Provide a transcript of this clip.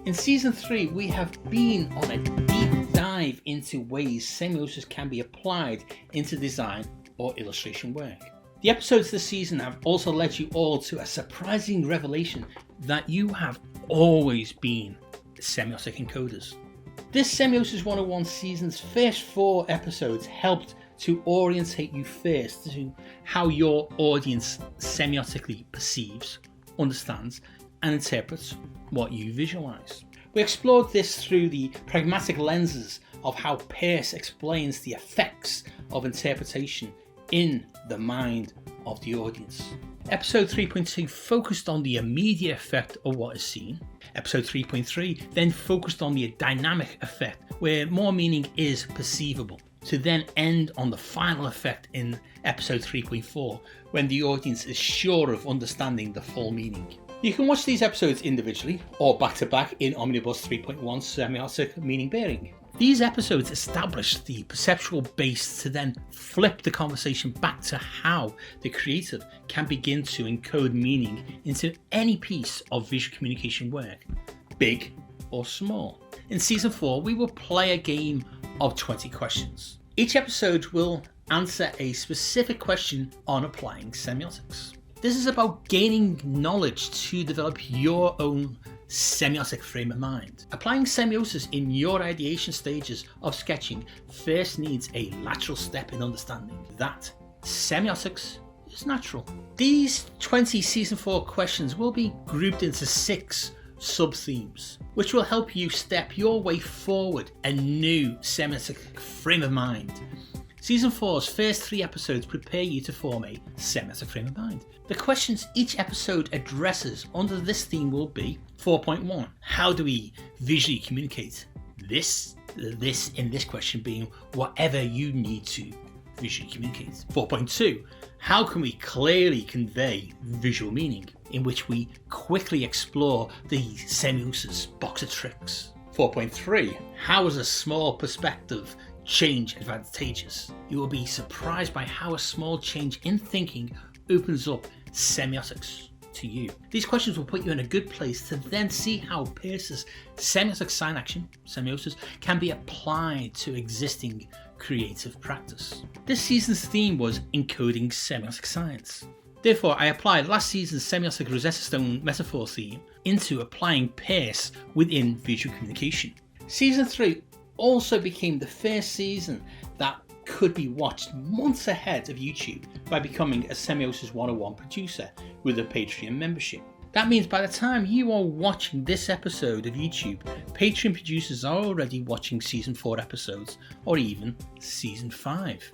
In Season 3, we have been on a deep dive into ways semiosis can be applied into design or illustration work. The episodes this season have also led you all to a surprising revelation that you have always been semiotic encoders. This Semiosis 101 season's first 4 episodes helped to orientate you first to how your audience semiotically perceives, understands, and interprets what you visualize. We explored this through the pragmatic lenses of how Peirce explains the effects of interpretation in the mind of the audience. Episode 3.2 focused on the immediate effect of what is seen. Episode 3.3 then focused on the dynamic effect, where more meaning is perceivable, to then end on the final effect in episode 3.4, when the audience is sure of understanding the full meaning. You can watch these episodes individually or back to back in Omnibus 3.1 Semiotic Meaning Bearing. These episodes establish the perceptual base to then flip the conversation back to how the creative can begin to encode meaning into any piece of visual communication work, big or small. In Season 4, we will play a game of 20 questions. Each episode will answer a specific question on applying semiotics. This is about gaining knowledge to develop your own semiotic frame of mind. Applying semiosis in your ideation stages of sketching first needs a lateral step in understanding that semiotics is natural. These 20 Season 4 questions will be grouped into 6 sub-themes, which will help you step your way forward a new semiotic frame of mind. Season 4's first 3 episodes prepare you to form a semiotic frame of mind. The questions each episode addresses under this theme will be 4.1. How do we visually communicate this in this question being whatever you need to visually communicate. 4.2. How can we clearly convey visual meaning, in which we quickly explore the semiosis box of tricks. 4.3. How is a small perspective change advantageous? You will be surprised by how a small change in thinking opens up semiotics to you. These questions will put you in a good place to then see how Peirce's semiotic sign action, semiosis, can be applied to existing creative practice. This season's theme was encoding semiotic science. Therefore, I applied last season's Semiotic Rosetta Stone metaphor theme into applying Peirce within visual communication. Season 3 also became the first season that could be watched months ahead of YouTube by becoming a Semiosis 101 producer with a Patreon membership. That means by the time you are watching this episode of YouTube, Patreon producers are already watching Season 4 episodes or even Season 5.